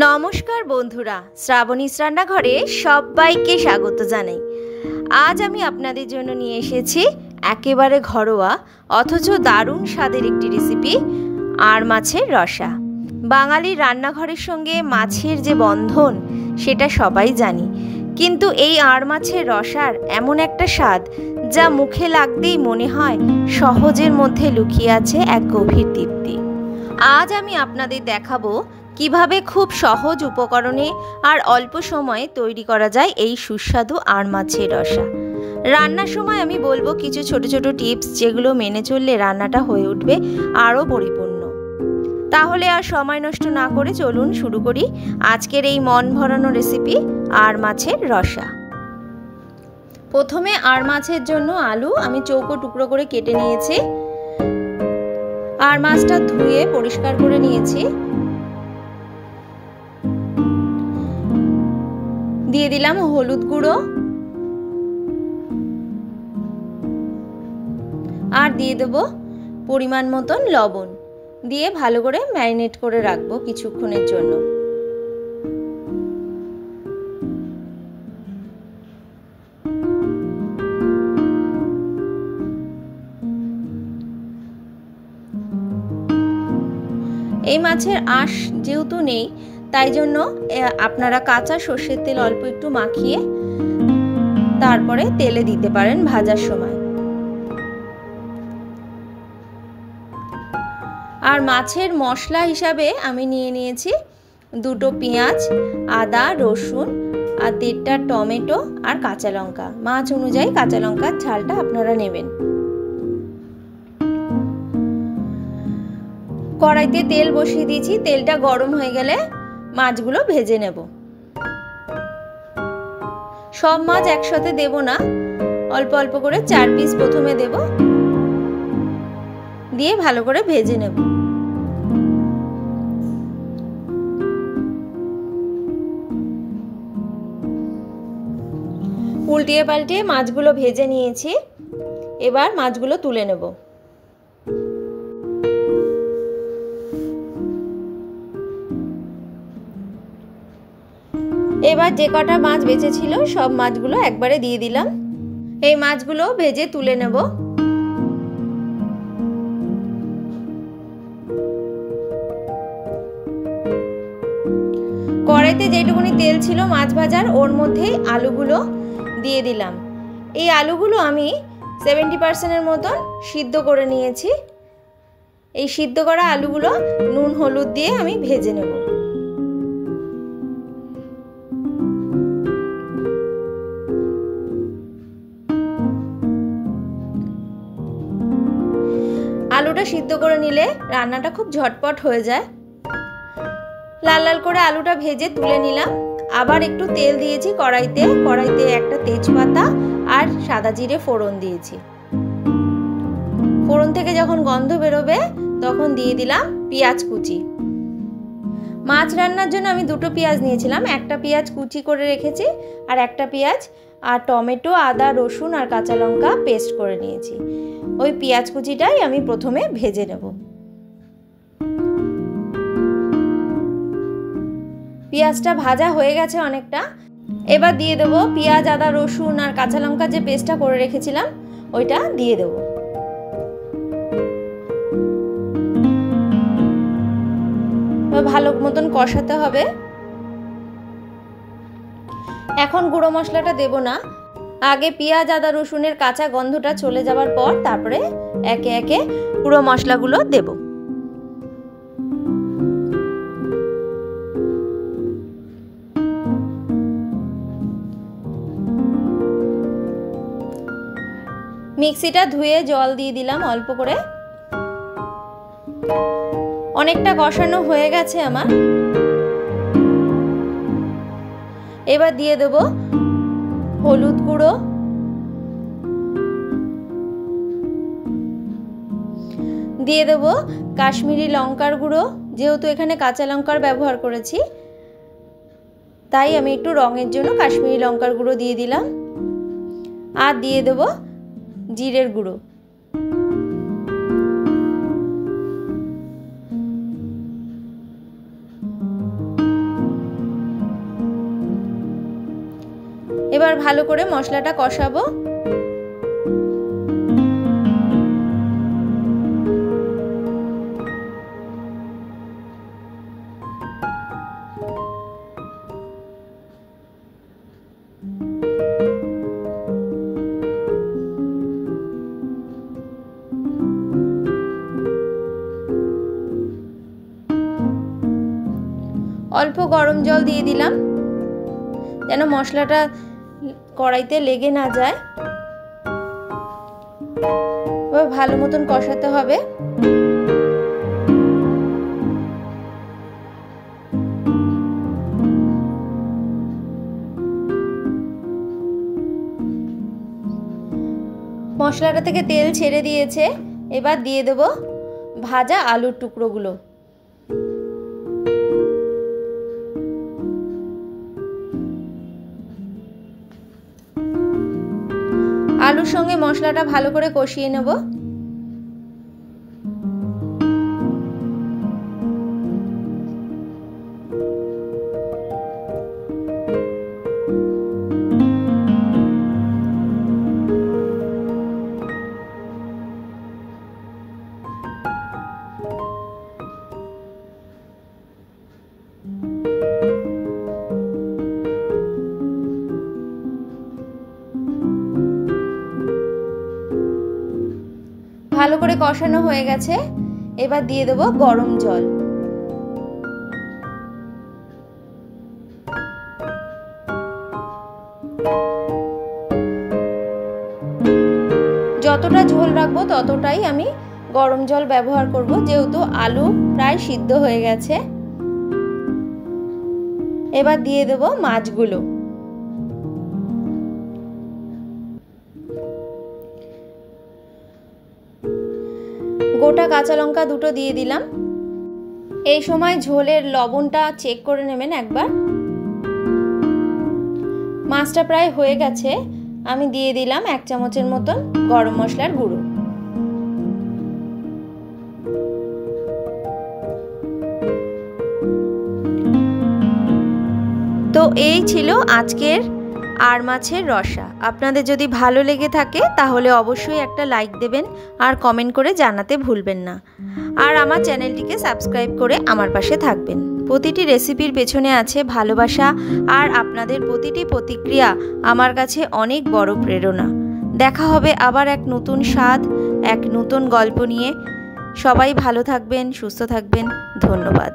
নমস্কার বন্ধুরা, শ্রাবণীস রান্নাঘরে সবাইকে স্বাগত জানাই। আজ আমি আপনাদের জন্য নিয়ে এসেছি একেবারে ঘরোয়া অথচ দারুণ স্বাদের একটি রেসিপি, আড় মাছের রসা। বাঙালির রান্নাঘরের সঙ্গে মাছের যে বন্ধন সেটা সবাই জানি, কিন্তু এই আড় মাছের রসার এমন একটা স্বাদ যা মুখে লাগতেই মনে হয় সহজের মধ্যে লুকিয়ে আছে এক গভীর তৃপ্তি। আজ আমি আপনাদের দেখাবো কিভাবে খুব সহজ উপকরণে আর অল্প সময়ে তৈরি করা যায় এই সুস্বাদু আড় মাছের রসা। রান্নার সময় আমি বলবো কিছু ছোট ছোট টিপস, যেগুলো মেনে চললে রান্নাটা হয়ে উঠবে আরও পরিপূর্ণ। তাহলে আর সময় নষ্ট না করে চলুন শুরু করি আজকের এই মন ভরানো রেসিপি, আড় মাছের রসা। প্রথমে আড় মাছের জন্য আলু আমি চৌকো টুকরো করে কেটে নিয়েছি। আর মাছটা ধুয়ে পরিষ্কার করে নিয়েছি। দিয়ে দিলাম হলুদ গুঁড়ো আর দিয়ে দেব পরিমাণ মতন লবণ, দিয়ে ভালো করে ম্যারিনেট করে রাখবো কিছুক্ষণের জন্য। এই মাছের আঁশ যেহেতু নেই, তাই জন্য আপনারা কাঁচা সর্ষের তেল অল্প একটু মাখিয়ে তারপরে তেলে দিতে পারেন ভাজার সময়। আর মাছের মশলা হিসাবে আমি নিয়ে নিয়েছি দুটো পেঁয়াজ, আদা, রসুন আর 1.5টা টমেটো আর কাঁচা লঙ্কা। মাছ অনুযায়ী কাঁচা লঙ্কার ঝালটা আপনারা নেবেন। কড়াইতে তেল বসিয়ে দিয়েছি, তেলটা গরম হয়ে গেলে মাছগুলো ভেজে নেব। সব মাছ একসাথে দেব না, অল্প অল্প করে 4 পিস প্রথমে দেব, দিয়ে ভালো করে ভেজে নেব। উল্টিয়ে পাল্টিয়ে মাছগুলো ভেজে নিয়েছি, এবার মাছগুলো তুলে নেব। এবার যে কটা মাছ বেঁচে ছিল সব মাছগুলো একবারে দিয়ে দিলাম। এই মাছগুলো ভেজে তুলে নেব। কড়াইতে যেটুকুনি তেল ছিল মাছ ভাজার, ওর মধ্যে আলুগুলো দিয়ে দিলাম। এই আলুগুলো আমি 70% মতন সিদ্ধ করে নিয়েছি। এই সিদ্ধ করা আলুগুলো নুন হলুদ দিয়ে আমি ভেজে নেব। আলুটা সিদ্ধ করে নিলে রান্নাটা খুব ঝটপট হয়ে যায়। লাল লাল করে আলুটা ভেজে তুলে নিলাম। আবার একটু তেল দিয়েছি কড়াইতে একটা তেজপাতা আর সাদা জিরে ফোড়ন দিয়েছি। ফোড়ন থেকে যখন গন্ধ বেরোবে তখন দিয়ে দিলাম পেঁয়াজ কুচি। মাছ রান্নার জন্য আমি 2টো পেঁয়াজ নিয়েছিলাম, একটা পেঁয়াজ কুচি করে রেখেছি আর একটা পেঁয়াজ আর টমেটো, আদা, রসুন আর কাঁচা লঙ্কা পেস্ট করে নিয়েছি। ওই পেঁয়াজ কুচিটাই আমি প্রথমে ভেজে নেব। পেঁয়াজটা ভাজা হয়ে গেছে অনেকটা। এবার দিয়ে দেবো পেঁয়াজ, আদা, রসুন আর কাঁচা লঙ্কা যে পেস্টটা করে রেখেছিলাম ওইটা দিয়ে দেবো। ভালো মতন কষাতে হবে। এখন গুঁড়ো মশলাটা দেব না, আগে পেঁয়াজ, আদা, রসুনের কাঁচা গন্ধটা চলে যাওয়ার পর তারপরে একে একে গুঁড়ো মশলাগুলো দেব। মিক্সিটা ধুয়ে জল দিয়ে দিলাম অল্প করে। অনেকটা কষানো হয়ে গেছে আমার। এবার দিয়ে দেব হলুদ গুঁড়ো, দিয়ে দেব কাশ্মীরি লঙ্কার গুঁড়ো। যেহেতু এখানে কাঁচা লঙ্কার ব্যবহার করেছি তাই আমি একটু রঙের জন্য কাশ্মীরি লঙ্কার গুঁড়ো দিয়ে দিলাম। আর দিয়ে দেব জিরের গুঁড়ো। এবার ভালো করে মশলাটা কষাবো। অল্প গরম জল দিয়ে দিলাম যেন মশলাটা কড়াইতে লেগে না যায়। এবার ভালো মতন কষাতে হবে। মশলাটা থেকে তেল ছেড়ে দিয়েছে, এবার দিয়ে দেব ভাজা আলুর টুকরোগুলো। আলুর সঙ্গে মশলাটা ভালো করে কষিয়ে নেব। ভালো করে কষানো হয়ে গেছে, এবার দিয়ে দেব গরম জল। যতটা ঝোল রাখবো ততটাই আমি গরম জল ব্যবহার করব, যেহেতু আলু প্রায় সিদ্ধ হয়ে গেছে। এবার দিয়ে দেব মাছগুলো। গোটা কাঁচা লঙ্কা দুটো দিয়ে দিলাম। এই সময় ঝোলের লবণটা চেক করে নেবেন একবার। মাছটা প্রায় হয়ে গেছে, আমি দিয়ে দিলাম 1 চামচের মতন গরম মশলার গুঁড়ো। তো এই ছিল আজকের আর মাছের রসা। আপনাদের যদি ভালো লেগে থাকে তাহলে অবশ্যই একটা লাইক দেবেন আর কমেন্ট করে জানাতে ভুলবেন না। আর আমার চ্যানেলটিকে সাবস্ক্রাইব করে আমার পাশে থাকবেন। প্রতিটি রেসিপির পেছনে আছে ভালোবাসা, আর আপনাদের প্রতিটি প্রতিক্রিয়া আমার কাছে অনেক বড় প্রেরণা। দেখা হবে আবার এক নতুন স্বাদ, এক নতুন গল্প নিয়ে। সবাই ভালো থাকবেন, সুস্থ থাকবেন। ধন্যবাদ।